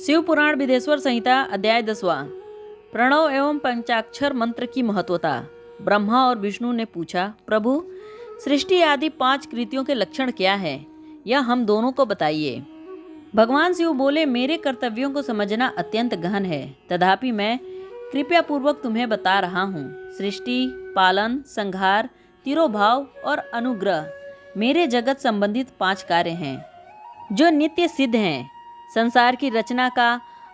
शिव पुराण विदेश्वर संहिता अध्याय 10वां। प्रणव एवं पंचाक्षर मंत्र की महत्वता। ब्रह्मा और विष्णु ने पूछा, प्रभु सृष्टि आदि 5 कृतियों के लक्षण क्या है, यह हम दोनों को बताइए। भगवान शिव बोले, मेरे कर्तव्यों को समझना अत्यंत गहन है, तथापि मैं कृपया पूर्वक तुम्हें बता रहा हूँ। सृष्टि, पालन, संहार, तिरोभाव और अनुग्रह मेरे जगत संबंधित 5 कार्य हैं जो नित्य सिद्ध हैं। संसार की रचना का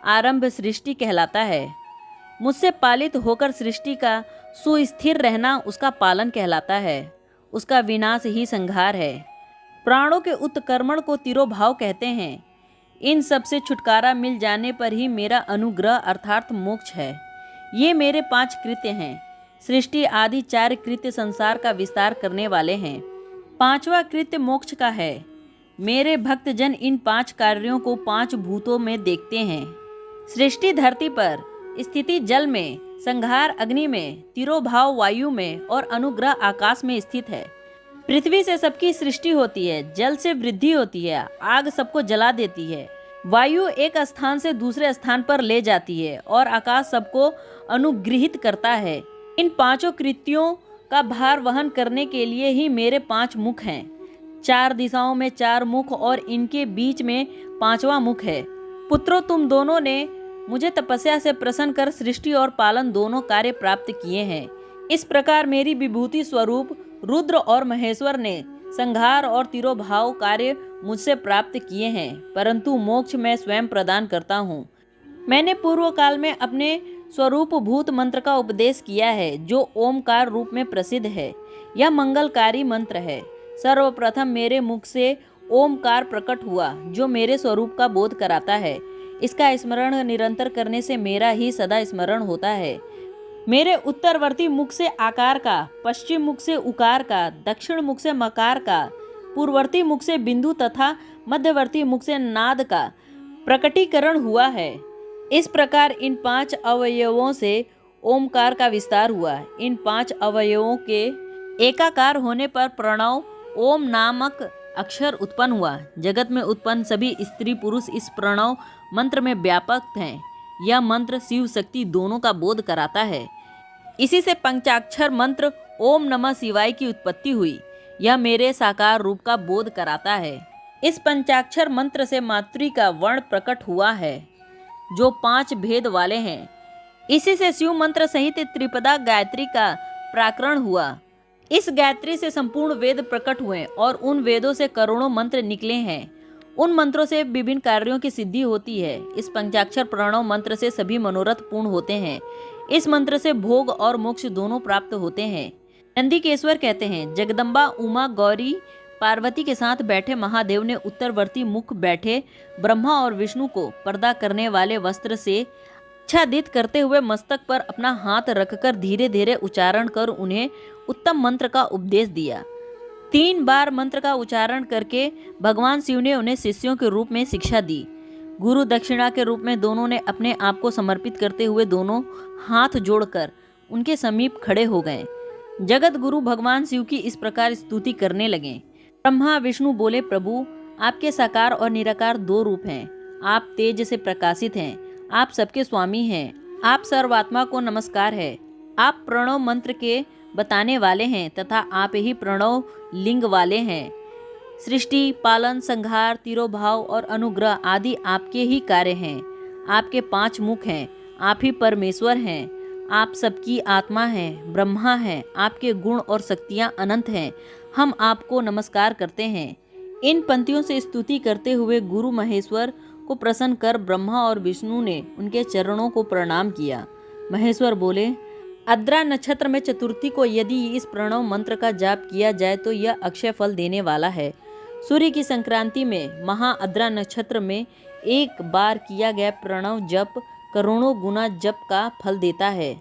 आरंभ सृष्टि कहलाता है। मुझसे पालित होकर सृष्टि का सुस्थिर रहना उसका पालन कहलाता है। उसका विनाश ही संहार है। प्राणों के उत्क्रमण को तिरोभाव कहते हैं। इन सब से छुटकारा मिल जाने पर ही मेरा अनुग्रह अर्थात मोक्ष है। ये मेरे 5 कृत्य हैं। सृष्टि आदि 4 कृत्य संसार का विस्तार करने वाले हैं। 5वां कृत्य मोक्ष का है। मेरे भक्तजन इन 5 कार्यों को 5 भूतों में देखते हैं। सृष्टि धरती पर, स्थिति जल में, संहार अग्नि में, तिरोभाव वायु में और अनुग्रह आकाश में स्थित है। पृथ्वी से सबकी सृष्टि होती है, जल से वृद्धि होती है, आग सबको जला देती है, वायु एक स्थान से दूसरे स्थान पर ले जाती है और आकाश सबको अनुग्रहित करता है। इन 5 कृत्यों का भार वहन करने के लिए ही मेरे 5 मुख हैं। 4 दिशाओं में 4 मुख और इनके बीच में 5वां मुख है। पुत्रों, तुम दोनों ने मुझे तपस्या से प्रसन्न कर सृष्टि और पालन दोनों कार्य प्राप्त किए हैं। इस प्रकार मेरी विभूति स्वरूप रुद्र और महेश्वर ने संहार और तिरोभाव कार्य मुझसे प्राप्त किए हैं, परंतु मोक्ष मैं स्वयं प्रदान करता हूँ। मैंने पूर्व काल में अपने स्वरूप भूत मंत्र का उपदेश किया है, जो ओमकार रूप में प्रसिद्ध है। यह मंगलकारी मंत्र है। सर्वप्रथम मेरे मुख से ओमकार प्रकट हुआ, जो मेरे स्वरूप का बोध कराता है। इसका स्मरण निरंतर करने से मेरा ही सदा स्मरण होता है। मेरे उत्तरवर्ती मुख से आकार का, पश्चिम मुख से उकार का, दक्षिण मुख से मकार का, पूर्ववर्ती मुख से बिंदु तथा मध्यवर्ती मुख से नाद का प्रकटीकरण हुआ है। इस प्रकार इन 5 अवयवों से ओमकार का विस्तार हुआ। इन 5 अवयवों के एकाकार होने पर प्रणव ओम नामक अक्षर उत्पन्न हुआ। जगत में उत्पन्न सभी स्त्री पुरुष इस प्रणव मंत्र में व्यापक हैं। यह मंत्र शिव शक्ति दोनों का बोध कराता है। इसी से पंचाक्षर मंत्र ओम नमः शिवाय की उत्पत्ति हुई। यह मेरे साकार रूप का बोध कराता है। इस पंचाक्षर मंत्र से मातृ का वर्ण प्रकट हुआ है, जो 5 भेद वाले हैं। इसी से शिव मंत्र सहित त्रिपदा गायत्री का प्राकरण हुआ। इस गायत्री से संपूर्ण वेद प्रकट हुए और उन वेदों से करोड़ों मंत्र निकले हैं। उन मंत्रों से विभिन्न कार्यों की सिद्धि होती है। इस पंचाक्षर प्रणव मंत्र से सभी मनोरथ पूर्ण होते हैं। इस मंत्र से भोग और मोक्ष दोनों प्राप्त होते हैं। नंदिकेश्वर कहते हैं, जगदम्बा उमा गौरी पार्वती के साथ बैठे महादेव ने उत्तरवर्ती मुख बैठे ब्रह्मा और विष्णु को पर्दा करने वाले वस्त्र से आच्छादित करते हुए मस्तक पर अपना हाथ रखकर धीरे धीरे उच्चारण कर उन्हें उत्तम मंत्र का उपदेश दिया। 3 बार मंत्र का उच्चारण करके भगवान शिव ने उन्हें शिष्यों के रूप में शिक्षा दी। गुरु दक्षिणा के रूप में दोनों ने अपने आप को समर्पित करते हुए दोनों हाथ जोड़कर उनके समीप खड़े हो गए। जगत गुरु भगवान शिव की इस प्रकार स्तुति करने लगे। ब्रह्मा विष्णु बोले, प्रभु आपके साकार और निराकार 2 रूप हैं। आप तेज से प्रकाशित हैं। आप सबके स्वामी हैं। आप सर्वात्मा को नमस्कार है। आप प्रणव मंत्र के बताने वाले हैं तथा आप ही प्रणव लिंग वाले हैं। सृष्टि, पालन, संहार, तिरोभाव और अनुग्रह आदि आपके ही कार्य हैं। आपके 5 मुख हैं। आप ही परमेश्वर हैं। आप सबकी आत्मा हैं, ब्रह्मा हैं। आपके गुण और शक्तियाँ अनंत हैं। हम आपको नमस्कार करते हैं। इन पंक्तियों से स्तुति करते हुए गुरु महेश्वर को प्रसन्न कर ब्रह्मा और विष्णु ने उनके चरणों को प्रणाम किया। महेश्वर बोले, आद्रा नक्षत्र में चतुर्थी को यदि इस प्रणव मंत्र का जाप किया जाए तो यह अक्षय फल देने वाला है। सूर्य की संक्रांति में महाआद्रा नक्षत्र में एक बार किया गया प्रणव जप करोड़ों गुना जप का फल देता है।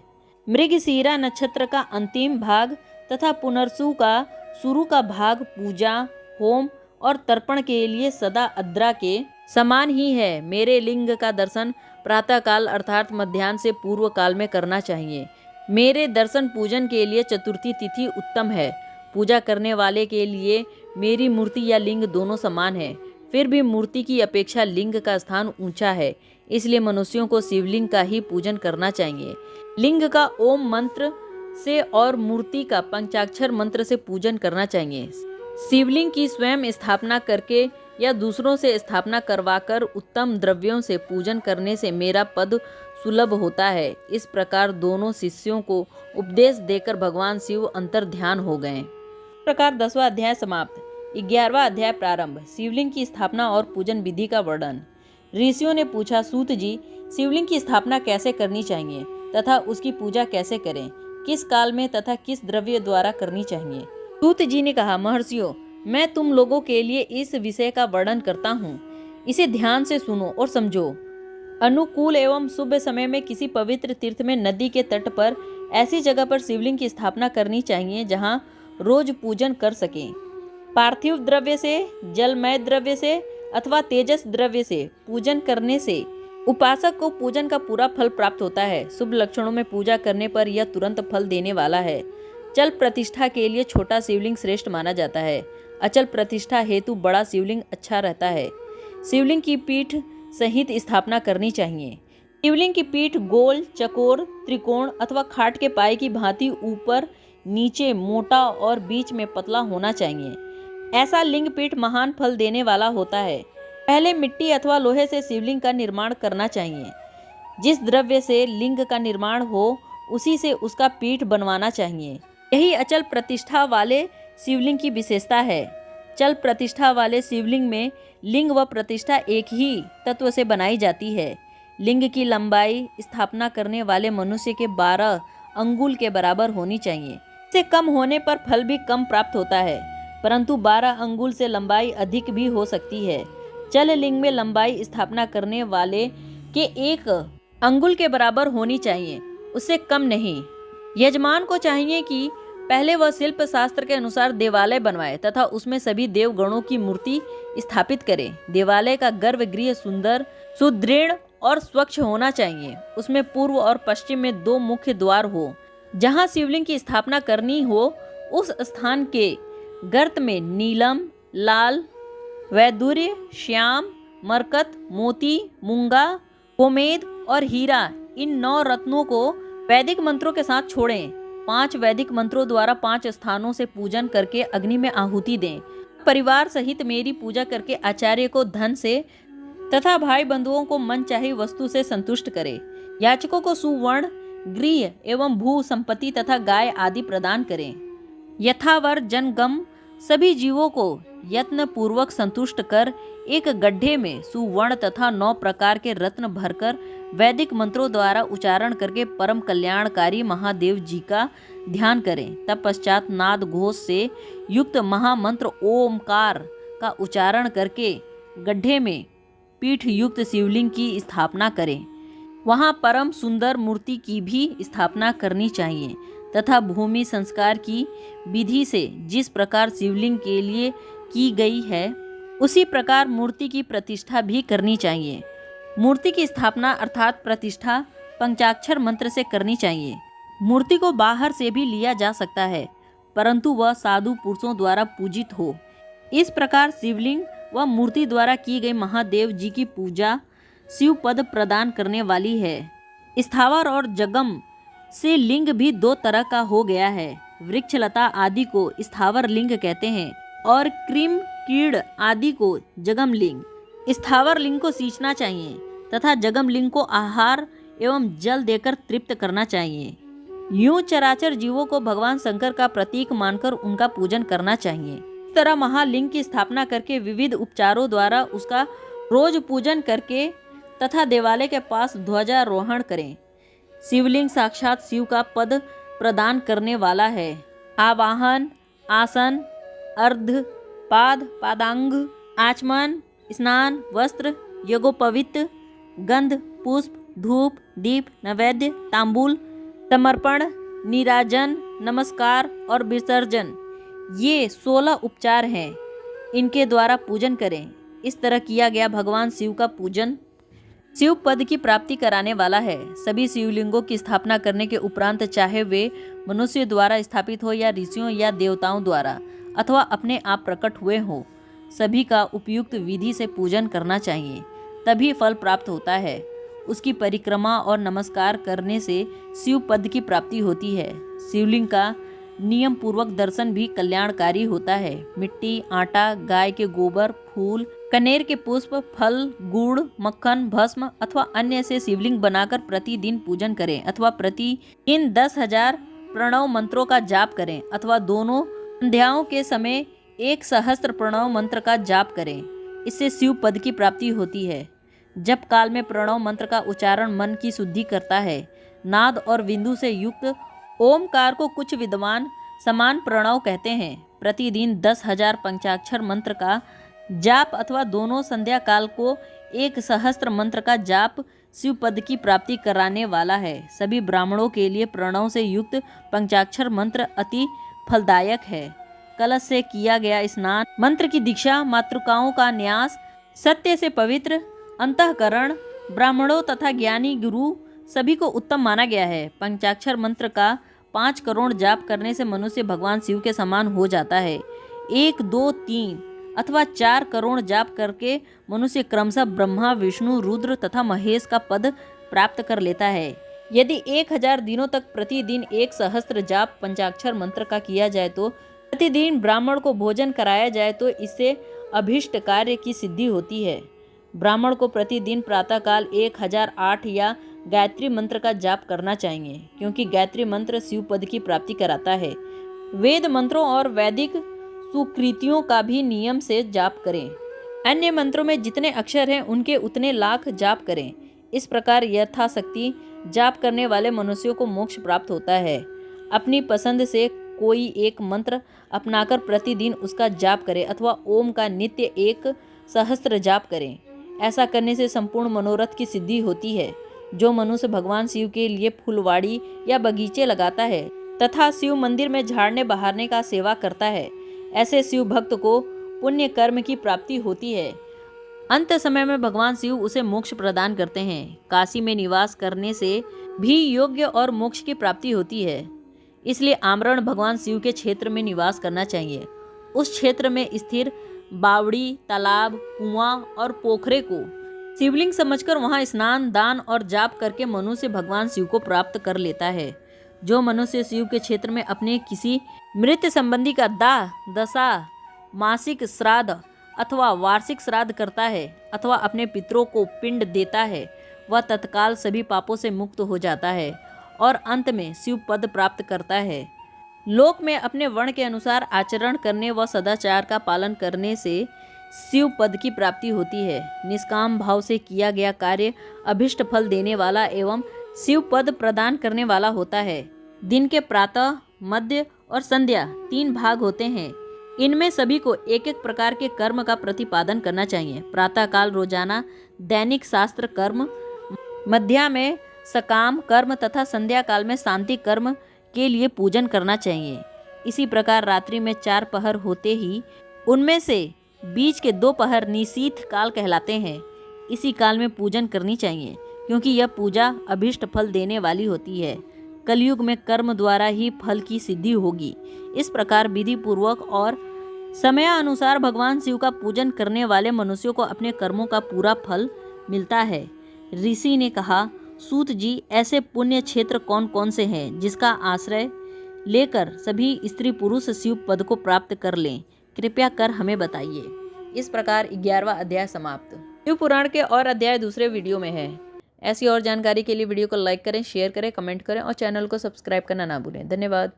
मृगशिरा नक्षत्र का अंतिम भाग तथा पुनर्सु का शुरू का भाग पूजा, होम और तर्पण के लिए सदा आद्रा के समान ही है। मेरे लिंग का दर्शन प्रातःकाल अर्थात मध्याह्न से पूर्व काल में करना चाहिए। मेरे दर्शन पूजन के लिए चतुर्थी तिथि उत्तम है। पूजा करने वाले के लिए मेरी मूर्ति या लिंग दोनों समान है। फिर भी मूर्ति की अपेक्षा लिंग का स्थान ऊंचा है, इसलिए मनुष्यों को शिवलिंग का ही पूजन करना चाहिए। लिंग का ओम मंत्र से और मूर्ति का पंचाक्षर मंत्र से पूजन करना चाहिए। शिवलिंग की स्वयं स्थापना करके या दूसरों से स्थापना करवाकर उत्तम द्रव्यों से पूजन करने से मेरा पद सुलभ होता है। इस प्रकार दोनों शिष्यों को उपदेश देकर भगवान शिव अंतर ध्यान हो गए। इस प्रकार 10वां अध्याय समाप्त। 11वां अध्याय प्रारंभ। शिवलिंग की स्थापना और पूजन विधि का वर्णन। ऋषियों ने पूछा, सूत जी, शिवलिंग की स्थापना कैसे करनी चाहिए तथा उसकी पूजा कैसे करें, किस काल में तथा किस द्रव्य द्वारा करनी चाहिए। सूत जी ने कहा, महर्षियों, मैं तुम लोगों के लिए इस विषय का वर्णन करता हूँ, इसे ध्यान से सुनो और समझो। अनुकूल एवं शुभ समय में किसी पवित्र तीर्थ में नदी के तट पर ऐसी जगह पर शिवलिंग की स्थापना करनी चाहिए जहाँ रोज पूजन कर सकें। पार्थिव द्रव्य से, जलमय द्रव्य से अथवा तेजस द्रव्य से पूजन करने से उपासक को पूजन का पूरा फल प्राप्त होता है। शुभ लक्षणों में पूजा करने पर यह तुरंत फल देने वाला है। चल प्रतिष्ठा के लिए छोटा शिवलिंग श्रेष्ठ माना जाता है। अचल प्रतिष्ठा हेतु बड़ा शिवलिंग अच्छा रहता है। शिवलिंग की पीठ सहित स्थापना करनी चाहिए। शिवलिंग की पीठ गोल, चकोर, त्रिकोण अथवा खाट के पाए की भांति ऊपर नीचे मोटा और बीच में पतला होना चाहिए। ऐसा लिंग पीठ महान फल देने वाला होता है। पहले मिट्टी अथवा लोहे से शिवलिंग का निर्माण करना चाहिए। जिस द्रव्य से लिंग का निर्माण हो उसी से उसका पीठ बनवाना चाहिए। यही अचल प्रतिष्ठा वाले शिवलिंग की विशेषता है। चल प्रतिष्ठा वाले शिवलिंग में लिंग व प्रतिष्ठा एक ही तत्व से बनाई जाती है। लिंग की लंबाई स्थापना करने वाले मनुष्य के 12 अंगुल के बराबर होनी चाहिए। इससे कम होने पर फल भी कम प्राप्त होता है, परंतु 12 अंगुल से लंबाई अधिक भी हो सकती है। चल लिंग में लंबाई स्थापना करने वाले के 1 अंगुल के बराबर होनी चाहिए, उससे कम नहीं। यजमान को चाहिए कि पहले वह शिल्प शास्त्र के अनुसार देवालय बनवाए तथा उसमें सभी देवगणों की मूर्ति स्थापित करे। देवालय का गर्भगृह सुंदर, सुदृढ़ और स्वच्छ होना चाहिए। उसमें पूर्व और पश्चिम में 2 मुख्य द्वार हो। जहाँ शिवलिंग की स्थापना करनी हो उस स्थान के गर्त में नीलम, लाल, वैदुर्य, श्याम, मरकत, मोती, मूंगा, गोमेद और हीरा, इन 9 रत्नों को वैदिक मंत्रों के साथ छोड़ें। 5 वैदिक मंत्रों द्वारा 5 स्थानों से पूजन करके अग्नि में आहुति दें। परिवार सहित मेरी पूजा करके आचार्य को धन से तथा भाई बंधुओं को मन चाही वस्तु से संतुष्ट करें। याचकों को सुवर्ण, गृह एवं भू संपत्ति तथा गाय आदि प्रदान करें। यथावर जनगम सभी जीवों को यत्न पूर्वक संतुष्ट कर एक गड्ढे में सुवर्ण तथा 9 प्रकार के रत्न भरकर वैदिक मंत्रों द्वारा उच्चारण करके परम कल्याणकारी महादेव जी का ध्यान करें। तत्पश्चात नाद घोष से युक्त महामंत्र ओमकार का उच्चारण करके गड्ढे में पीठ युक्त शिवलिंग की स्थापना करें। वहाँ परम सुंदर मूर्ति की भी स्थापना करनी चाहिए तथा भूमि संस्कार की विधि से जिस प्रकार शिवलिंग के लिए की गई है उसी प्रकार मूर्ति की प्रतिष्ठा भी करनी चाहिए। मूर्ति की स्थापना अर्थात प्रतिष्ठा पंचाक्षर मंत्र से करनी चाहिए। मूर्ति को बाहर से भी लिया जा सकता है, परंतु वह साधु पुरुषों द्वारा पूजित हो। इस प्रकार शिवलिंग व मूर्ति द्वारा की गई महादेव जी की पूजा शिव पद प्रदान करने वाली है। स्थावर और जगम से लिंग भी 2 तरह का हो गया है। वृक्ष लता आदि को स्थावर लिंग कहते हैं और क्रीम कीड़ आदि को जगम लिंग। स्थावर लिंग को सींचना चाहिए तथा जगम लिंग को आहार एवं जल देकर तृप्त करना चाहिए। यूं चराचर जीवों को भगवान शंकर का प्रतीक मानकर उनका पूजन करना चाहिए। इस तरह महालिंग की स्थापना करके विविध उपचारों द्वारा उसका रोज पूजन करके तथा देवालय के पास ध्वजारोहण करें। शिवलिंग साक्षात शिव का पद प्रदान करने वाला है। आवाहन, आसन, अर्ध, पाद, पादांग, आचमन, स्नान, वस्त्र, यज्ञोपवीत, गंध, पुष्प, धूप, दीप, नैवेद्य, तांबूल, समर्पण, नीराजन, नमस्कार और विसर्जन, ये 16 उपचार हैं। इनके द्वारा पूजन करें। इस तरह किया गया भगवान शिव का पूजन शिव पद की प्राप्ति कराने वाला है। सभी शिवलिंगों की स्थापना करने के उपरांत चाहे वे मनुष्य द्वारा स्थापित हो या ऋषियों या देवताओं द्वारा अथवा अपने आप प्रकट हुए हो, सभी का उपयुक्त विधि से पूजन करना चाहिए, तभी फल प्राप्त होता है। उसकी परिक्रमा और नमस्कार करने से शिव पद की प्राप्ति होती है। शिवलिंग का नियम पूर्वक दर्शन भी कल्याणकारी होता है। मिट्टी, आटा, गाय के गोबर, फूल, कनेर के पुष्प, फल, गुड़, मक्खन, भस्म अथवा अन्य से शिवलिंग बनाकर प्रतिदिन पूजन करें अथवा प्रति इन 10,000 प्रणव मंत्रों का जाप करें अथवा दोनों संध्याओं के समय 1 सहस्त्र प्रणव मंत्र का जाप करें। इससे शिव पद की प्राप्ति होती है। जप काल में प्रणव मंत्र का उच्चारण मन की शुद्धि करता है। नाद और बिंदु से युक्त ओमकार को कुछ विद्वान समान प्रणव कहते हैं। प्रतिदिन 10,000 पंचाक्षर मंत्र का जाप अथवा दोनों संध्या काल को 1 सहस्त्र मंत्र का जाप शिव पद की प्राप्ति कराने वाला है। सभी ब्राह्मणों के लिए प्रणव से युक्त पंचाक्षर मंत्र अति फलदायक है। कलश से किया गया स्नान, मंत्र की दीक्षा, मातृकाओं का न्यास, सत्य से पवित्र अंतःकरण, ब्राह्मणों तथा ज्ञानी गुरु सभी को उत्तम माना गया है। पंचाक्षर मंत्र का 5 करोड़ जाप करने से मनुष्य भगवान शिव के समान हो जाता है। 1, 2, 3 अथवा 4 करोड़ जाप करके मनुष्य क्रमशः ब्रह्मा, विष्णु, रुद्र तथा महेश का पद प्राप्त कर लेता है। यदि 1000 दिनों तक प्रतिदिन 1 सहस्त्र जाप पंचाक्षर मंत्र का किया जाए तो प्रतिदिन ब्राह्मण को भोजन कराया जाए तो इससे अभीष्ट कार्य की सिद्धि होती है। ब्राह्मण को प्रतिदिन प्रातःकाल 1008 या गायत्री मंत्र का जाप करना चाहिए, क्योंकि गायत्री मंत्र शिव पद की प्राप्ति कराता है। वेद मंत्रों और वैदिक सुकृतियों का भी नियम से जाप करें। अन्य मंत्रों में जितने अक्षर हैं उनके उतने लाख जाप करें। इस प्रकार यथाशक्ति जाप करने वाले मनुष्यों को मोक्ष प्राप्त होता है। अपनी पसंद से कोई एक मंत्र अपनाकर प्रतिदिन उसका जाप करें अथवा ओम का नित्य 1 सहस्त्र जाप करें। ऐसा करने से संपूर्ण मनोरथ की सिद्धि होती है। जो मनुष्य भगवान शिव के लिए फुलवाड़ी या बगीचे लगाता है तथा शिव मंदिर में झाड़ने बहारने का सेवा करता है, ऐसे शिव भक्त को पुण्य कर्म की प्राप्ति होती है। अंत समय में भगवान शिव उसे मोक्ष प्रदान करते हैं। काशी में निवास करने से भी योग्य और मोक्ष की प्राप्ति होती है। इसलिए आमरण भगवान शिव के क्षेत्र में निवास करना चाहिए। उस क्षेत्र में स्थिर बावड़ी, तालाब, कुआं और पोखरे को शिवलिंग समझकर वहां स्नान, दान और जाप करके मनुष्य भगवान शिव को प्राप्त कर लेता है। जो मनुष्य शिव के क्षेत्र में अपने किसी मृत संबंधी का दाह, दशा, मासिक श्राद्ध अथवा वार्षिक श्राद्ध करता है अथवा अपने पितरों को पिंड देता है, वह तत्काल सभी पापों से मुक्त हो जाता है और अंत में शिव पद प्राप्त करता है। लोक में अपने वर्ण के अनुसार आचरण करने व सदाचार का पालन करने से शिव पद की प्राप्ति होती है। निष्काम भाव से किया गया कार्य अभिष्ट फल देने वाला एवं शिव पद प्रदान करने वाला होता है। दिन के प्रातः, मध्य और संध्या 3 भाग होते हैं। इनमें सभी को एक एक प्रकार के कर्म का प्रतिपादन करना चाहिए। प्रातःकाल रोजाना दैनिक शास्त्र कर्म, मध्या में सकाम कर्म तथा संध्या काल में शांति कर्म के लिए पूजन करना चाहिए। इसी प्रकार रात्रि में 4 पहर होते ही उनमें से बीच के 2 पहर निशीथ काल कहलाते हैं। इसी काल में पूजन करनी चाहिए, क्योंकि यह पूजा अभिष्ट फल देने वाली होती है। कलयुग में कर्म द्वारा ही फल की सिद्धि होगी। इस प्रकार विधि पूर्वक और समयानुसार भगवान शिव का पूजन करने वाले मनुष्यों को अपने कर्मों का पूरा फल मिलता है। ऋषि ने कहा, सूत जी, ऐसे पुण्य क्षेत्र कौन कौन से हैं जिसका आश्रय लेकर सभी स्त्री पुरुष शिव पद को प्राप्त कर लें? कृपया कर हमें बताइए। इस प्रकार 11वां अध्याय समाप्त। शिव पुराण के और अध्याय दूसरे वीडियो में है। ऐसी और जानकारी के लिए वीडियो को लाइक करें, शेयर करें, कमेंट करें और चैनल को सब्सक्राइब करना ना भूलें। धन्यवाद।